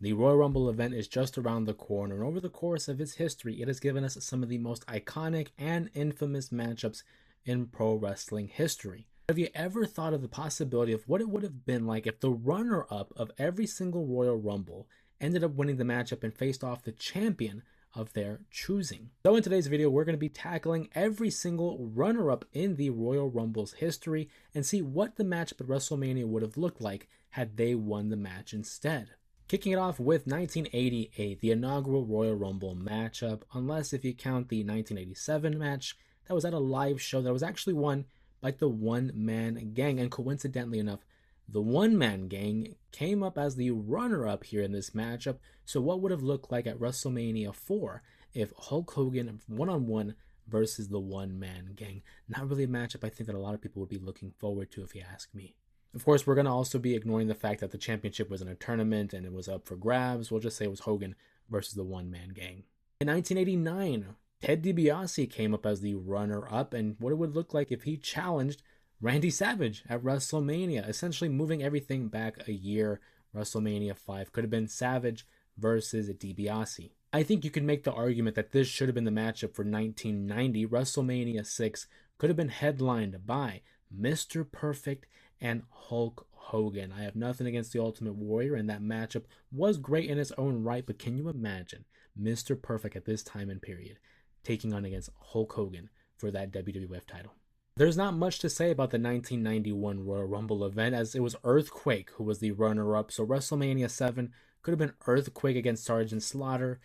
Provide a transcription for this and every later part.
The Royal Rumble event is just around the corner, and over the course of its history, it has given us some of the most iconic and infamous matchups in pro wrestling history. Have you ever thought of the possibility of what it would have been like if the runner up of every single Royal Rumble ended up winning the matchup and faced off the champion of their choosing? So, in today's video, we're going to be tackling every single runner up in the Royal Rumble's history and see what the matchup at WrestleMania would have looked like had they won the match instead. Kicking it off with 1988, the inaugural Royal Rumble matchup, unless if you count the 1987 match that was at a live show that was actually won by the One Man Gang. And coincidentally enough, the One Man Gang came up as the runner-up here in this matchup. So what would have looked like at WrestleMania 4 if Hulk Hogan one-on-one versus the One Man Gang? Not really a matchup I think that a lot of people would be looking forward to if you ask me. Of course, we're going to also be ignoring the fact that the championship was in a tournament and it was up for grabs. We'll just say it was Hogan versus the One Man Gang. In 1989, Ted DiBiase came up as the runner-up, and what it would look like if he challenged Randy Savage at WrestleMania, essentially moving everything back a year. WrestleMania 5 could have been Savage versus DiBiase. I think you could make the argument that this should have been the matchup for 1990. WrestleMania 6 could have been headlined by Mr. Perfect and Hulk Hogan. I have nothing against the Ultimate Warrior, and that matchup was great in its own right, but can you imagine Mr. Perfect at this time and period taking on against Hulk Hogan for that WWF title? There's not much to say about the 1991 Royal Rumble event, as it was Earthquake who was the runner-up, so WrestleMania 7 could have been Earthquake against Sergeant Slaughter.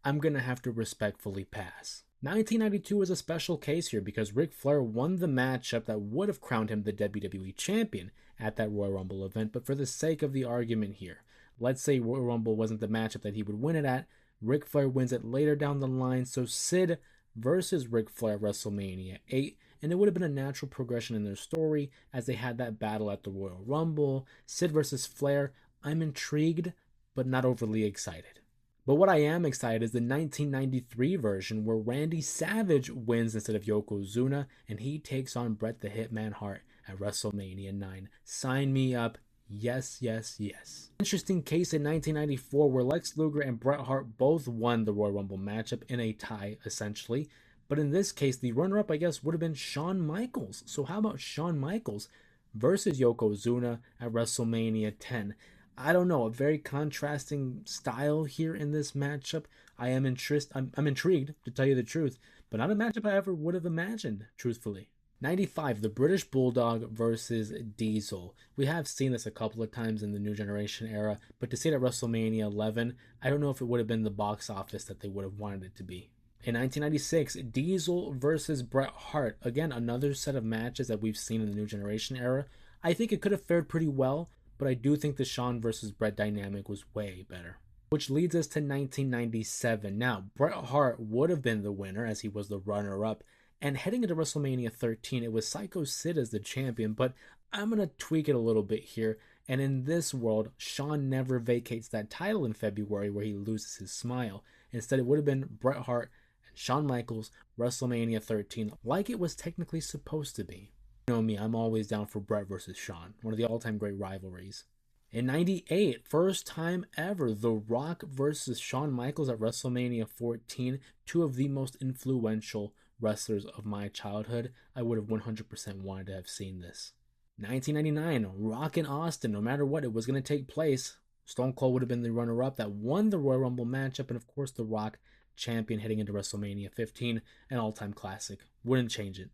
I'm going to have to respectfully pass. 1992 was a special case here because Ric Flair won the matchup that would have crowned him the WWE Champion at that Royal Rumble event, but for the sake of the argument here, let's say Royal Rumble wasn't the matchup that he would win it at. Ric Flair wins it later down the line, so Sid versus Ric Flair at WrestleMania 8, and it would have been a natural progression in their story as they had that battle at the Royal Rumble. Sid versus Flair, I'm intrigued, but not overly excited. But what I am excited is the 1993 version where Randy Savage wins instead of Yokozuna, and he takes on Bret the Hitman Hart at WrestleMania 9. Sign me up. Yes, yes, yes. Interesting case in 1994 where Lex Luger and Bret Hart both won the Royal Rumble matchup in a tie, essentially. But in this case, the runner-up, I guess, would have been Shawn Michaels. So how about Shawn Michaels versus Yokozuna at WrestleMania 10? I don't know, a very contrasting style here in this matchup. I'm intrigued, to tell you the truth, but not a matchup I ever would have imagined, truthfully. 95, the British Bulldog versus Diesel. We have seen this a couple of times in the New Generation era, but to see it at WrestleMania 11, I don't know if it would have been the box office that they would have wanted it to be. In 1996, Diesel versus Bret Hart. Again, another set of matches that we've seen in the New Generation era. I think it could have fared pretty well, but I do think the Shawn versus Bret dynamic was way better. Which leads us to 1997. Now, Bret Hart would have been the winner as he was the runner-up, and heading into WrestleMania 13, it was Psycho Sid as the champion, but I'm going to tweak it a little bit here, and in this world, Shawn never vacates that title in February where he loses his smile. Instead, it would have been Bret Hart and Shawn Michaels, WrestleMania 13, like it was technically supposed to be. You know me, I'm always down for Bret versus Shawn, one of the all-time great rivalries. In 98, first time ever, The Rock versus Shawn Michaels at WrestleMania 14, two of the most influential wrestlers of my childhood. I would have 100% wanted to have seen this. 1999, Rock and Austin, no matter what, it was going to take place. Stone Cold would have been the runner-up that won the Royal Rumble matchup, and of course The Rock, champion heading into WrestleMania 15, an all-time classic. Wouldn't change it.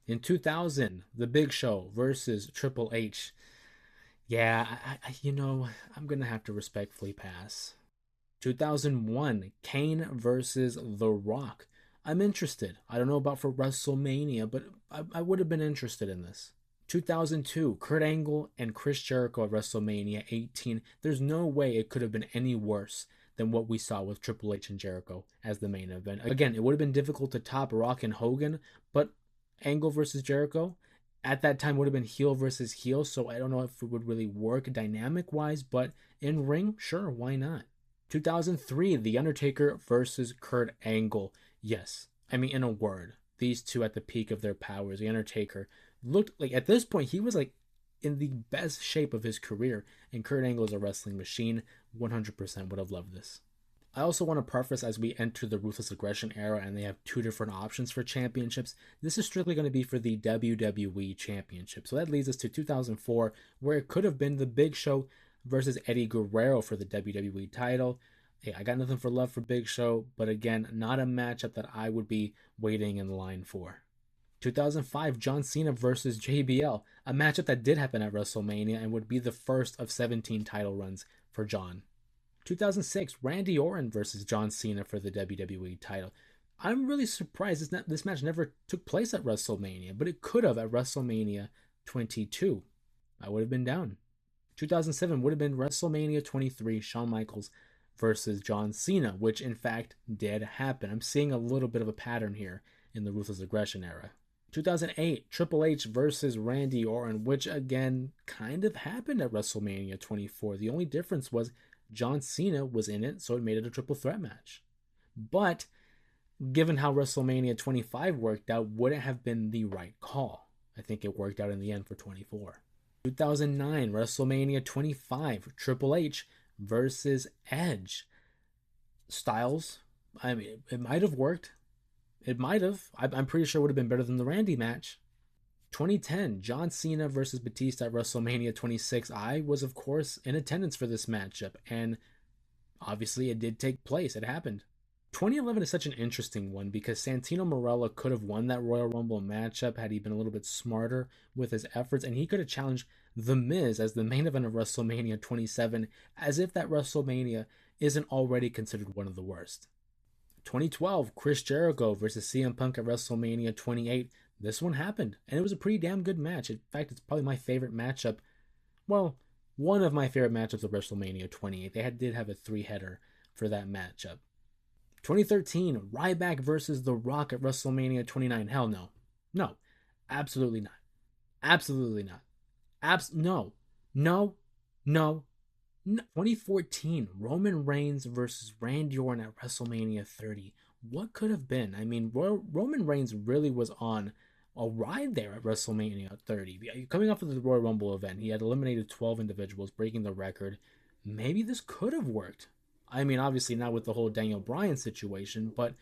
In 2000, The Big Show versus Triple H. Yeah, I'm going to have to respectfully pass. 2001, Kane versus The Rock. I'm interested. I don't know about for WrestleMania, but I would have been interested in this. 2002, Kurt Angle and Chris Jericho at WrestleMania 18. There's no way it could have been any worse than what we saw with Triple H and Jericho as the main event. Again, it would have been difficult to top Rock and Hogan, but Angle versus Jericho at that time would have been heel versus heel, so I don't know if it would really work dynamic wise, but in ring, sure, why not? 2003, The Undertaker versus Kurt Angle. Yes, I mean, in a word, these two at the peak of their powers. The Undertaker looked like, at this point, he was like in the best shape of his career, and Kurt Angle is a wrestling machine. 100% would have loved this. I also want to preface, as we enter the Ruthless Aggression era and they have two different options for championships, this is strictly going to be for the WWE Championship. So that leads us to 2004, where it could have been the Big Show versus Eddie Guerrero for the WWE title. Hey, I got nothing for love for Big Show, but again, not a matchup that I would be waiting in line for. 2005, John Cena versus JBL, a matchup that did happen at WrestleMania and would be the first of 17 title runs for John. 2006, Randy Orton versus John Cena for the WWE title. I'm really surprised this match never took place at WrestleMania, but it could have at WrestleMania 22. I would have been down. 2007 would have been WrestleMania 23, Shawn Michaels versus John Cena, which in fact did happen. I'm seeing a little bit of a pattern here in the Ruthless Aggression era. 2008, Triple H versus Randy Orton, which again kind of happened at WrestleMania 24. The only difference was John Cena was in it, so it made it a triple threat match. But given how WrestleMania 25 worked out, would it have been the right call? I think it worked out in the end for 24. 2009, WrestleMania 25, Triple H versus Edge. Styles, I mean, it might have worked. It might have. I'm pretty sure it would have been better than the Randy match. 2010, John Cena versus Batista at WrestleMania 26. I was, of course, in attendance for this matchup, and obviously it did take place. It happened. 2011 is such an interesting one because Santino Marella could have won that Royal Rumble matchup had he been a little bit smarter with his efforts, and he could have challenged The Miz as the main event of WrestleMania 27, as if that WrestleMania isn't already considered one of the worst. 2012, Chris Jericho versus CM Punk at WrestleMania 28. This one happened, and it was a pretty damn good match. In fact, it's probably my favorite matchup. Well, one of my favorite matchups of WrestleMania 28. They did have a three-header for that matchup. 2013, Ryback versus The Rock at WrestleMania 29. Hell no. No. Absolutely not. Absolutely not. No. No. No. 2014, Roman Reigns versus Randy Orton at WrestleMania 30. What could have been? I mean, Roman Reigns really was on a ride there at WrestleMania 30. Coming off of the Royal Rumble event, he had eliminated 12 individuals, breaking the record. Maybe this could have worked. I mean, obviously not with the whole Daniel Bryan situation, but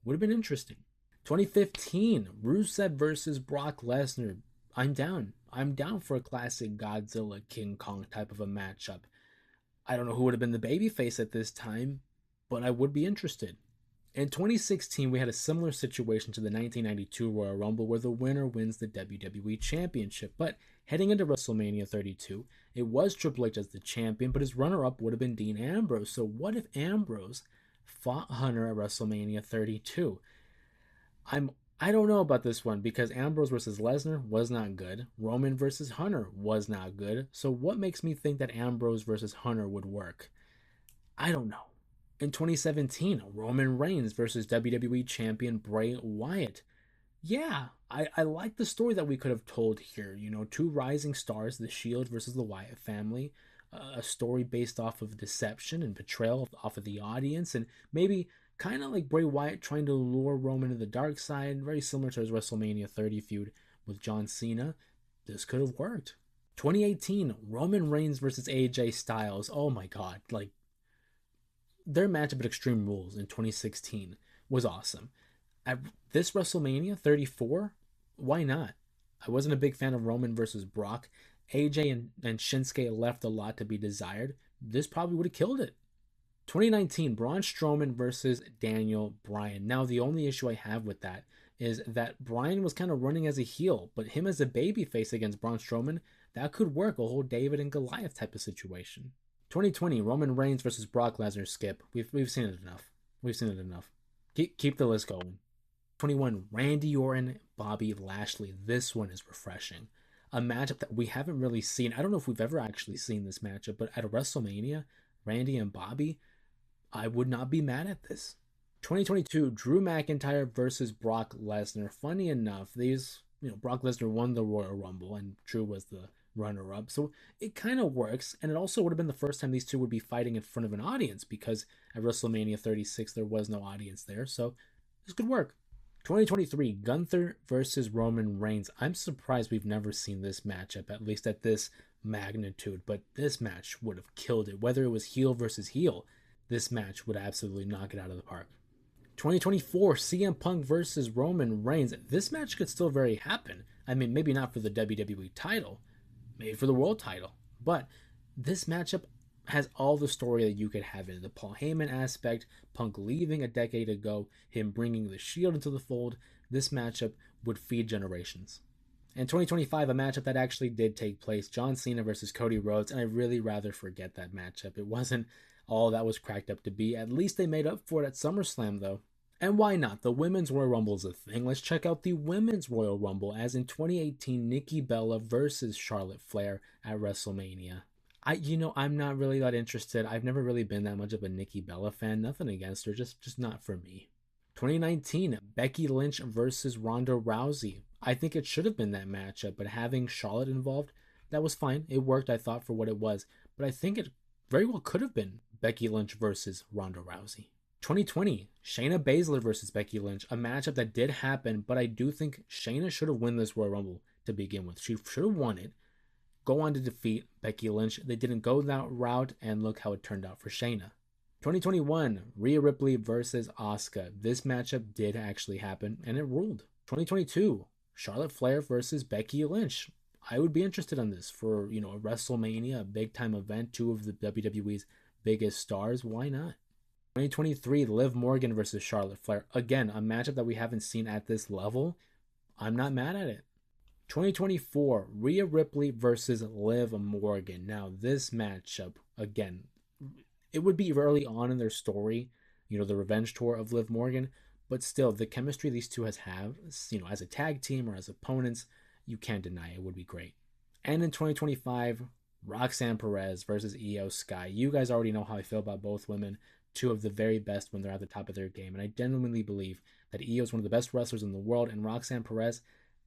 would have been interesting. 2015, Rusev versus Brock Lesnar. I'm down. I'm down for a classic Godzilla King Kong type of a matchup. I don't know who would have been the babyface at this time, but I would be interested. In 2016, we had a similar situation to the 1992 Royal Rumble where the winner wins the WWE Championship. But heading into WrestleMania 32, it was Triple H as the champion, but his runner-up would have been Dean Ambrose. So what if Ambrose fought Hunter at WrestleMania 32? I don't know about this one because Ambrose versus Lesnar was not good. Roman versus Hunter was not good. So what makes me think that Ambrose versus Hunter would work? I don't know. In 2017, Roman Reigns versus WWE Champion Bray Wyatt. Yeah, I like the story that we could have told here. You know, two rising stars, the Shield versus the Wyatt family, a story based off of deception and betrayal off of the audience, and maybe kind of like Bray Wyatt trying to lure Roman to the dark side, very similar to his WrestleMania 30 feud with John Cena. This could have worked. 2018, Roman Reigns versus AJ Styles. Oh my god, like their matchup at Extreme Rules in 2016 was awesome. At this WrestleMania 34, why not? I wasn't a big fan of Roman versus Brock. AJ and Shinsuke left a lot to be desired. This probably would have killed it. 2019, Braun Strowman versus Daniel Bryan. Now, the only issue I have with that is that Bryan was kind of running as a heel, but him as a babyface against Braun Strowman, that could work, a whole David and Goliath type of situation. 2020, Roman Reigns versus Brock Lesnar. Skip. We've seen it enough. We've seen it enough. Keep the list going. 21, Randy Orton, Bobby Lashley. This one is refreshing. A matchup that we haven't really seen. I don't know if we've ever actually seen this matchup, but at a WrestleMania, Randy and Bobby, I would not be mad at this. 2022, Drew McIntyre versus Brock Lesnar. Funny enough, Brock Lesnar won the Royal Rumble and Drew was the runner-up, so it kind of works. And it also would have been the first time these two would be fighting in front of an audience because at WrestleMania 36 there was no audience there, so this could work. 2023, Gunther versus Roman Reigns. I'm surprised we've never seen this matchup, at least at this magnitude, but this match would have killed it. Whether it was heel versus heel, this match would absolutely knock it out of the park. 2024 CM Punk versus Roman Reigns. This match could still very happen. I mean, maybe not for the WWE title, maybe for the world title, but this matchup has all the story that you could have in it. The Paul Heyman aspect, Punk leaving a decade ago, him bringing the Shield into the fold. This matchup would feed generations. In 2025, a matchup that actually did take place, John Cena versus Cody Rhodes, and I really rather forget that matchup. It wasn't all that was cracked up to be. At least they made up for it at SummerSlam, though. And why not? The Women's Royal Rumble is a thing. Let's check out the Women's Royal Rumble, as in 2018, Nikki Bella versus Charlotte Flair at WrestleMania. I'm not really that interested. I've never really been that much of a Nikki Bella fan. Nothing against her, just not for me. 2019, Becky Lynch versus Ronda Rousey. I think it should have been that matchup, but having Charlotte involved, that was fine. It worked, I thought, for what it was. But I think it very well could have been Becky Lynch versus Ronda Rousey. 2020, Shayna Baszler versus Becky Lynch, a matchup that did happen, but I do think Shayna should have won this Royal Rumble to begin with. She should have won it, go on to defeat Becky Lynch. They didn't go that route, and look how it turned out for Shayna. 2021, Rhea Ripley versus Asuka. This matchup did actually happen, and it ruled. 2022, Charlotte Flair versus Becky Lynch. I would be interested in this for, a WrestleMania, a big-time event, two of the WWE's biggest stars. Why not? 2023, Liv Morgan versus Charlotte Flair. Again, a matchup that we haven't seen at this level. I'm not mad at it. 2024, Rhea Ripley versus Liv Morgan. Now, this matchup, again, it would be early on in their story, the revenge tour of Liv Morgan, but still, the chemistry these two have, as a tag team or as opponents, you can't deny it. It would be great. And in 2025, Roxanne Perez versus Io Sky. You guys already know how I feel about both women. Two of the very best when they're at the top of their game. And I genuinely believe that Io is one of the best wrestlers in the world, and Roxanne Perez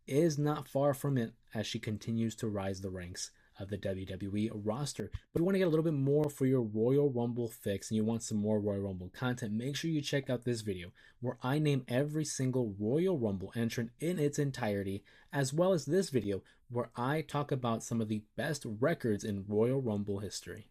is not far from it as she continues to rise the ranks of the WWE roster. But if you want to get a little bit more for your Royal Rumble fix and you want some more Royal Rumble content, make sure you check out this video where I name every single Royal Rumble entrant in its entirety, as well as this video where I talk about some of the best records in Royal Rumble history.